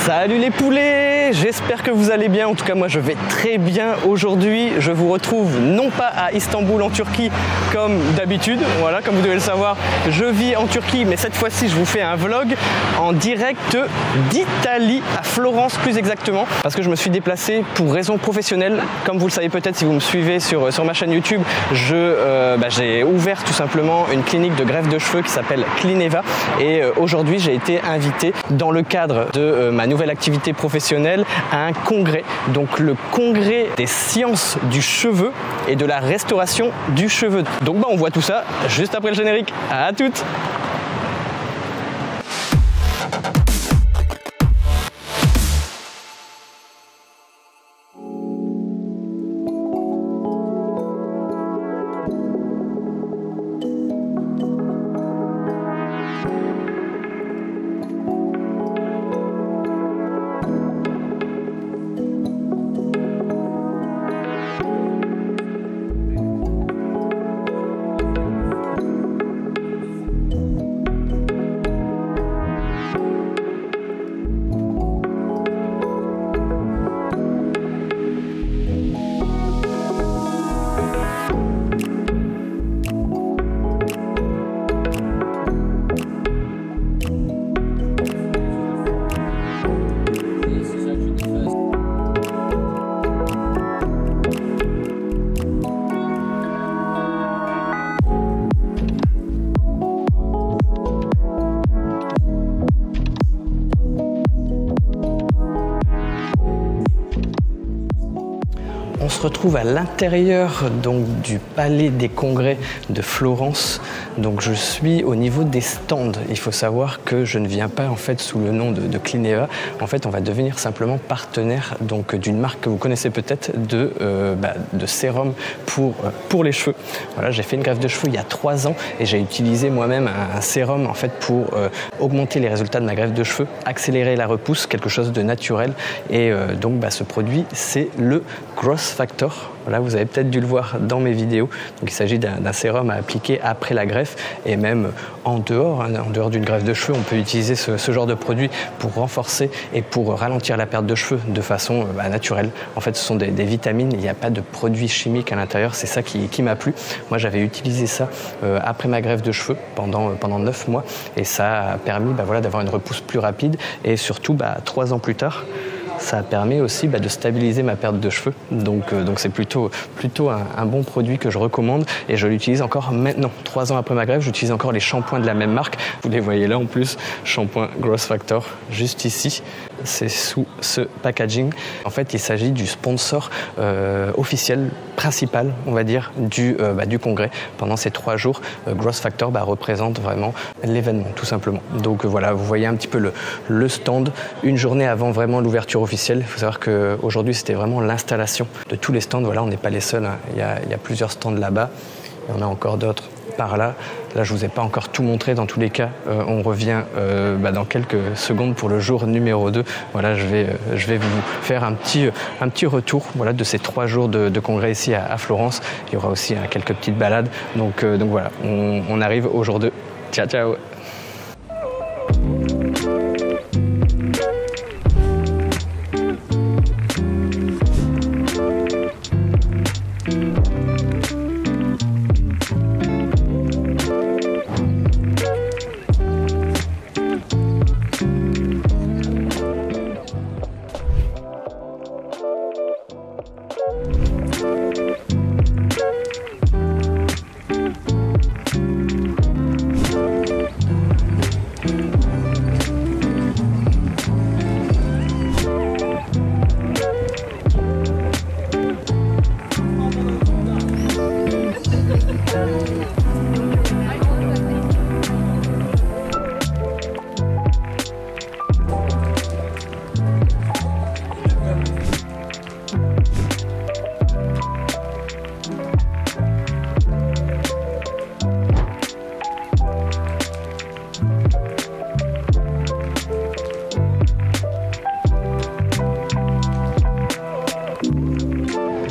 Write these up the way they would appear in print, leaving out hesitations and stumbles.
Salut les poulets, j'espère que vous allez bien, en tout cas moi je vais très bien aujourd'hui. Je vous retrouve non pas à Istanbul en Turquie comme d'habitude, voilà, comme vous devez le savoir, je vis en Turquie, mais cette fois-ci je vous fais un vlog en direct d'Italie, à Florence plus exactement, parce que je me suis déplacé pour raison professionnelle. Comme vous le savez peut-être si vous me suivez sur ma chaîne YouTube, j'ai ouvert tout simplement une clinique de greffe de cheveux qui s'appelle Clineva, et aujourd'hui j'ai été invité dans le cadre de ma nouvelle activité professionnelle à un congrès, donc le congrès des sciences du cheveu et de la restauration du cheveu. Donc on voit tout ça juste après le générique. À toutes. On se retrouve à l'intérieur donc du palais des congrès de Florence. Donc je suis au niveau des stands. Il faut savoir que je ne viens pas en fait sous le nom de Clineva. En fait, on va devenir simplement partenaire donc d'une marque que vous connaissez peut-être de sérum pour les cheveux. Voilà, j'ai fait une greffe de cheveux il y a 3 ans et j'ai utilisé moi-même un sérum en fait pour augmenter les résultats de ma greffe de cheveux, accélérer la repousse, quelque chose de naturel. Et ce produit, c'est le Growth Factor. Voilà, vous avez peut-être dû le voir dans mes vidéos. Donc, il s'agit d'un sérum à appliquer après la greffe et même en dehors d'une greffe de cheveux. On peut utiliser ce genre de produit pour renforcer et pour ralentir la perte de cheveux de façon naturelle. En fait, ce sont des vitamines, il n'y a pas de produits chimiques à l'intérieur. C'est ça qui m'a plu. Moi, j'avais utilisé ça après ma greffe de cheveux pendant 9 mois et ça a permis d'avoir une repousse plus rapide et surtout 3 ans plus tard, ça a permis aussi de stabiliser ma perte de cheveux. Donc c'est plutôt un bon produit que je recommande et je l'utilise encore maintenant. 3 ans après ma greffe, j'utilise encore les shampoings de la même marque. Vous les voyez là en plus, shampoing Growth Factor, juste ici. C'est sous ce packaging. En fait, il s'agit du sponsor officiel, principal, on va dire, du congrès. Pendant ces 3 jours, Growth Factor représente vraiment l'événement, tout simplement. Donc voilà, vous voyez un petit peu le stand, une journée avant vraiment l'ouverture officielle. Il faut savoir qu'aujourd'hui, c'était vraiment l'installation de tous les stands. Voilà, on n'est pas les seuls, hein. Il y a plusieurs stands là-bas. Il y en a encore d'autres par là. Là, je ne vous ai pas encore tout montré. Dans tous les cas, on revient dans quelques secondes pour le jour numéro 2. Voilà, je vais vous faire un petit retour de ces 3 jours de congrès ici à Florence. Il y aura aussi quelques petites balades. Donc voilà, on arrive au jour 2. Ciao, ciao.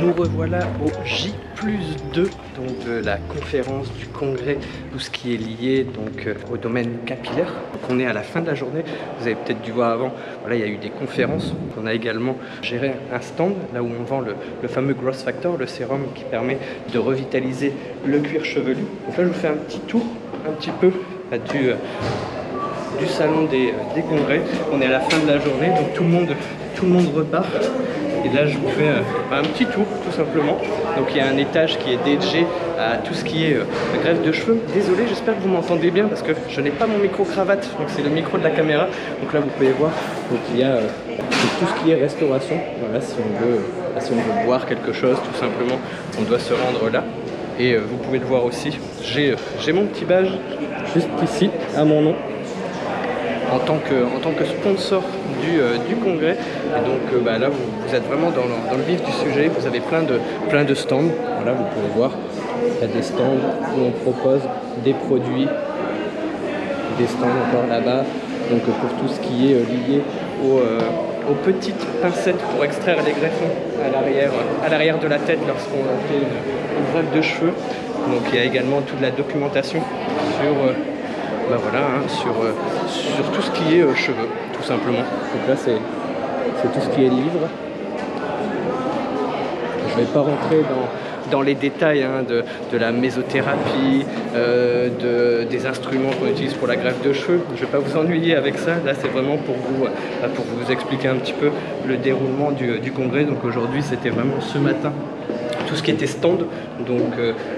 Nous revoilà au J+ +2 donc de la conférence du congrès, tout ce qui est lié donc au domaine capillaire. Donc on est à la fin de la journée, vous avez peut-être dû voir avant, voilà, il y a eu des conférences. On a également géré un stand là où on vend le fameux Growth Factor, le sérum qui permet de revitaliser le cuir chevelu. Donc là je vous fais un petit tour un petit peu du salon des congrès. On est à la fin de la journée, donc tout le monde repart. Et là je vous fais un petit tour tout simplement. Donc il y a un étage qui est dédié à tout ce qui est greffe de cheveux. Désolé, j'espère que vous m'entendez bien parce que je n'ai pas mon micro cravate, donc c'est le micro de la caméra. Donc là vous pouvez voir, donc il y a tout ce qui est restauration. Voilà, si on veut boire quelque chose tout simplement, on doit se rendre là. Et vous pouvez le voir aussi, j'ai mon petit badge juste ici à mon nom en tant que sponsor du congrès. Et donc là vous êtes vraiment dans le vif du sujet. Vous avez plein de stands. Voilà, vous pouvez voir, il y a des stands où on propose des produits, des stands encore là-bas, donc pour tout ce qui est lié aux petites pincettes pour extraire les greffons à l'arrière de la tête lorsqu'on fait une greffe de cheveux. Donc il y a également toute la documentation sur tout ce qui est cheveux, tout simplement. Donc là c'est tout ce qui est livre. Je ne vais pas rentrer dans les détails de la mésothérapie, des instruments qu'on utilise pour la greffe de cheveux. Je ne vais pas vous ennuyer avec ça. Là, c'est vraiment pour vous expliquer un petit peu le déroulement du congrès. Donc aujourd'hui, c'était vraiment ce matin tout ce qui était stand, donc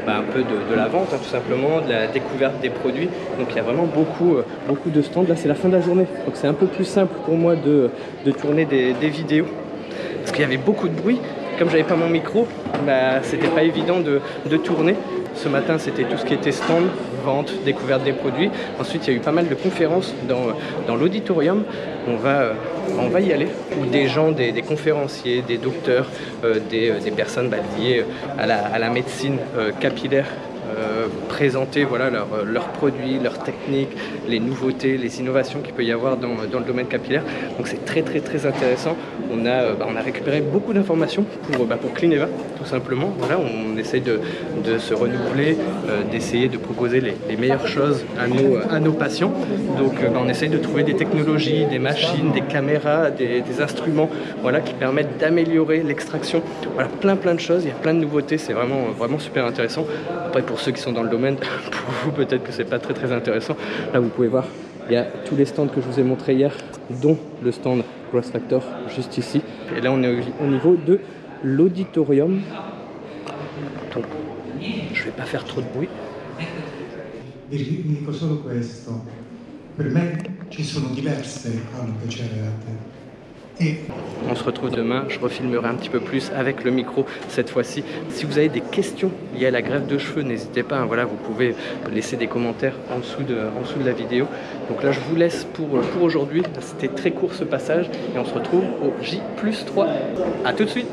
un peu de la vente, tout simplement, de la découverte des produits. Donc il y a vraiment beaucoup de stands. Là, c'est la fin de la journée, donc c'est un peu plus simple pour moi de tourner des vidéos parce qu'il y avait beaucoup de bruit. Comme j'avais pas mon micro, c'était pas évident de tourner. Ce matin, c'était tout ce qui était stand, vente, découverte des produits. Ensuite, il y a eu pas mal de conférences dans l'auditorium. On va y aller. Où des gens, des conférenciers, des docteurs, des personnes liées à la médecine capillaire, présenter voilà, leurs produits, leurs techniques, les nouveautés, les innovations qu'il peut y avoir dans le domaine capillaire. Donc c'est très intéressant. On a récupéré beaucoup d'informations pour Clineva, tout simplement. Voilà, on essaie de se renouveler, d'essayer de proposer les meilleures choses à nos patients. Donc on essaie de trouver des technologies, des machines, des caméras, des instruments voilà, qui permettent d'améliorer l'extraction. Voilà, plein de choses, il y a plein de nouveautés, c'est vraiment super intéressant. Après, pour ceux qui sont dans le domaine, pour vous peut-être que c'est pas très intéressant. Là vous pouvez voir, il y a tous les stands que je vous ai montrés hier, dont le stand Growth Factor juste ici. Et là on est au niveau de l'auditorium. Donc je vais pas faire trop de bruit. Vi dico solo questo. Per me ci sono diverse fanno piacere a te. On se retrouve demain, je refilmerai un petit peu plus avec le micro cette fois-ci. Si vous avez des questions liées à la greffe de cheveux, n'hésitez pas, voilà, vous pouvez laisser des commentaires en dessous de la vidéo. Donc là je vous laisse pour aujourd'hui, c'était très court ce passage et on se retrouve au J+3. A tout de suite.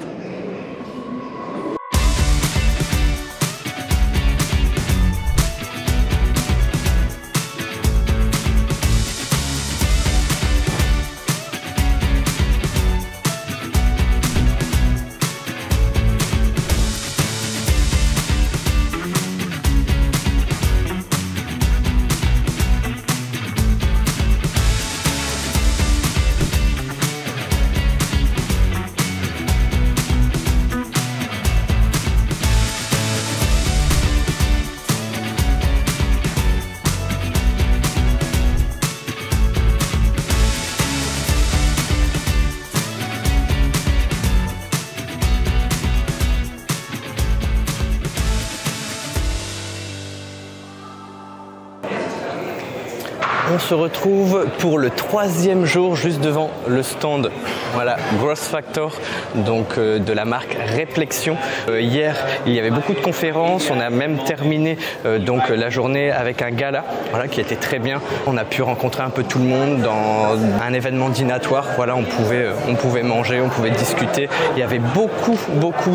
On se retrouve pour le 3e jour juste devant le stand, voilà, Growth Factor, donc de la marque Replexion. Hier, il y avait beaucoup de conférences, on a même terminé donc la journée avec un gala, voilà, qui était très bien. On a pu rencontrer un peu tout le monde dans un événement dînatoire, voilà, on pouvait manger, on pouvait discuter. Il y avait beaucoup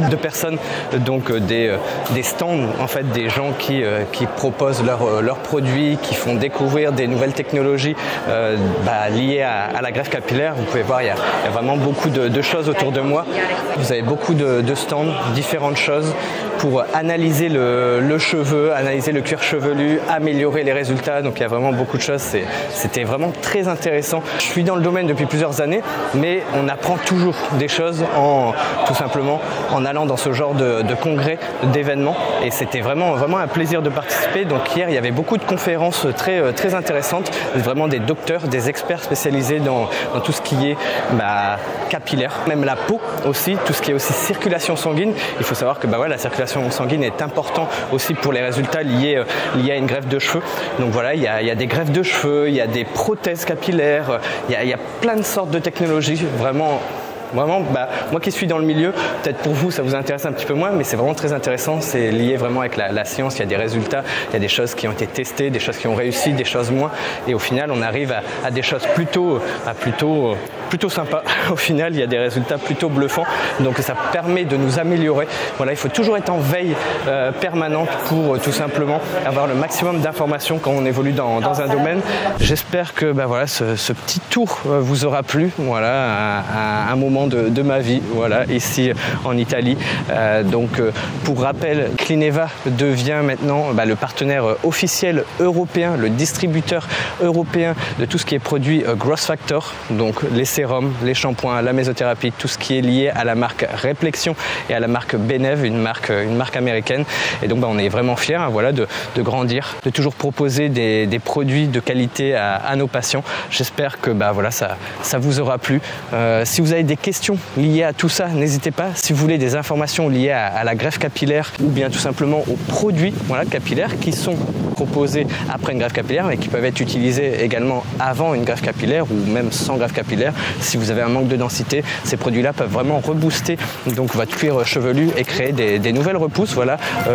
de personnes, donc des stands, en fait, des gens qui proposent leurs produits, qui font découvrir des nouvelles technologies. technologies liées à la greffe capillaire. Vous pouvez voir, il y a vraiment beaucoup de choses autour de moi. Vous avez beaucoup de stands, différentes choses pour analyser le cheveu, analyser le cuir chevelu, améliorer les résultats. Donc il y a vraiment beaucoup de choses. C'était vraiment très intéressant. Je suis dans le domaine depuis plusieurs années, mais on apprend toujours des choses tout simplement en allant dans ce genre de congrès, d'événements. Et c'était vraiment un plaisir de participer. Donc hier, il y avait beaucoup de conférences très intéressantes, vraiment des docteurs, des experts spécialisés dans tout ce qui est capillaire, même la peau aussi, tout ce qui est aussi circulation sanguine. Il faut savoir que la circulation sanguine est importante aussi pour les résultats liés à une greffe de cheveux. Donc voilà, il y a des greffes de cheveux, il y a des prothèses capillaires, il y a plein de sortes de technologies, vraiment, moi qui suis dans le milieu, peut-être pour vous ça vous intéresse un petit peu moins, mais c'est vraiment très intéressant, c'est lié vraiment avec la science, il y a des résultats, il y a des choses qui ont été testées, des choses qui ont réussi, des choses moins, et au final on arrive à des choses plutôt sympas. Au final il y a des résultats plutôt bluffants, donc ça permet de nous améliorer. Voilà, il faut toujours être en veille permanente pour tout simplement avoir le maximum d'informations quand on évolue dans un domaine. J'espère que ce petit tour vous aura plu, voilà, à un moment de ma vie, voilà, ici en Italie. Pour rappel, Clineva devient maintenant le partenaire officiel européen, le distributeur européen de tout ce qui est produit Growth Factor, donc les sérums, les shampoings, la mésothérapie, tout ce qui est lié à la marque Replexion et à la marque Benev, une marque américaine. Et donc on est vraiment fiers de grandir, de toujours proposer des produits de qualité à nos patients. J'espère que ça vous aura plu. Si vous avez des questions liées à tout ça, n'hésitez pas. Si vous voulez des informations liées à la greffe capillaire ou bien tout simplement aux produits capillaires qui sont proposés après une greffe capillaire mais qui peuvent être utilisés également avant une greffe capillaire ou même sans greffe capillaire. Si vous avez un manque de densité, ces produits-là peuvent vraiment rebooster donc votre cuir chevelu et créer des nouvelles repousses,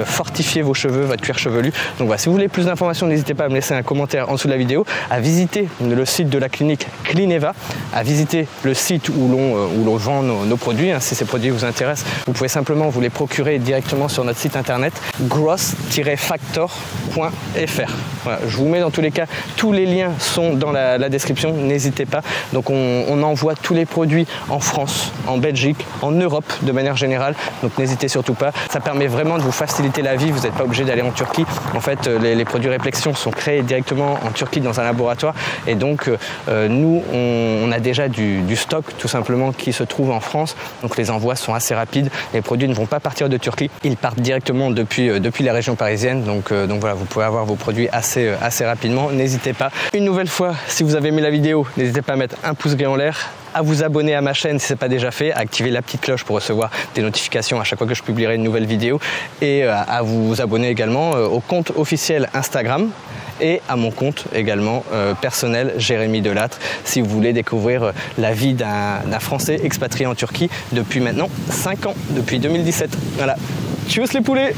fortifier vos cheveux, votre cuir chevelu. Donc si vous voulez plus d'informations, n'hésitez pas à me laisser un commentaire en dessous de la vidéo, à visiter le site de la clinique Clineva, à visiter le site où l'on vend nos produits. Si ces produits vous intéressent, vous pouvez simplement vous les procurer directement sur notre site internet growth-factor.fr. Voilà, je vous mets dans tous les cas, tous les liens sont dans la description, n'hésitez pas. Donc on envoie tous les produits en France, en Belgique, en Europe de manière générale, donc n'hésitez surtout pas. Ça permet vraiment de vous faciliter la vie, vous n'êtes pas obligé d'aller en Turquie. En fait, les produits Replexion sont créés directement en Turquie dans un laboratoire, et donc nous on a déjà du stock tout simplement qui se trouve en France, donc les envois sont assez rapides, les produits ne vont pas partir de Turquie, ils partent directement depuis la région parisienne, donc voilà, vous pouvez avoir vos produits assez rapidement, n'hésitez pas. Une nouvelle fois, si vous avez aimé la vidéo, n'hésitez pas à mettre un pouce bleu en l'air, à vous abonner à ma chaîne si ce n'est pas déjà fait, à activer la petite cloche pour recevoir des notifications à chaque fois que je publierai une nouvelle vidéo, et à vous abonner également au compte officiel Instagram et à mon compte également personnel Jérémy Delattre, si vous voulez découvrir la vie d'un Français expatrié en Turquie depuis maintenant 5 ans, depuis 2017. Voilà, tchuss les poulets!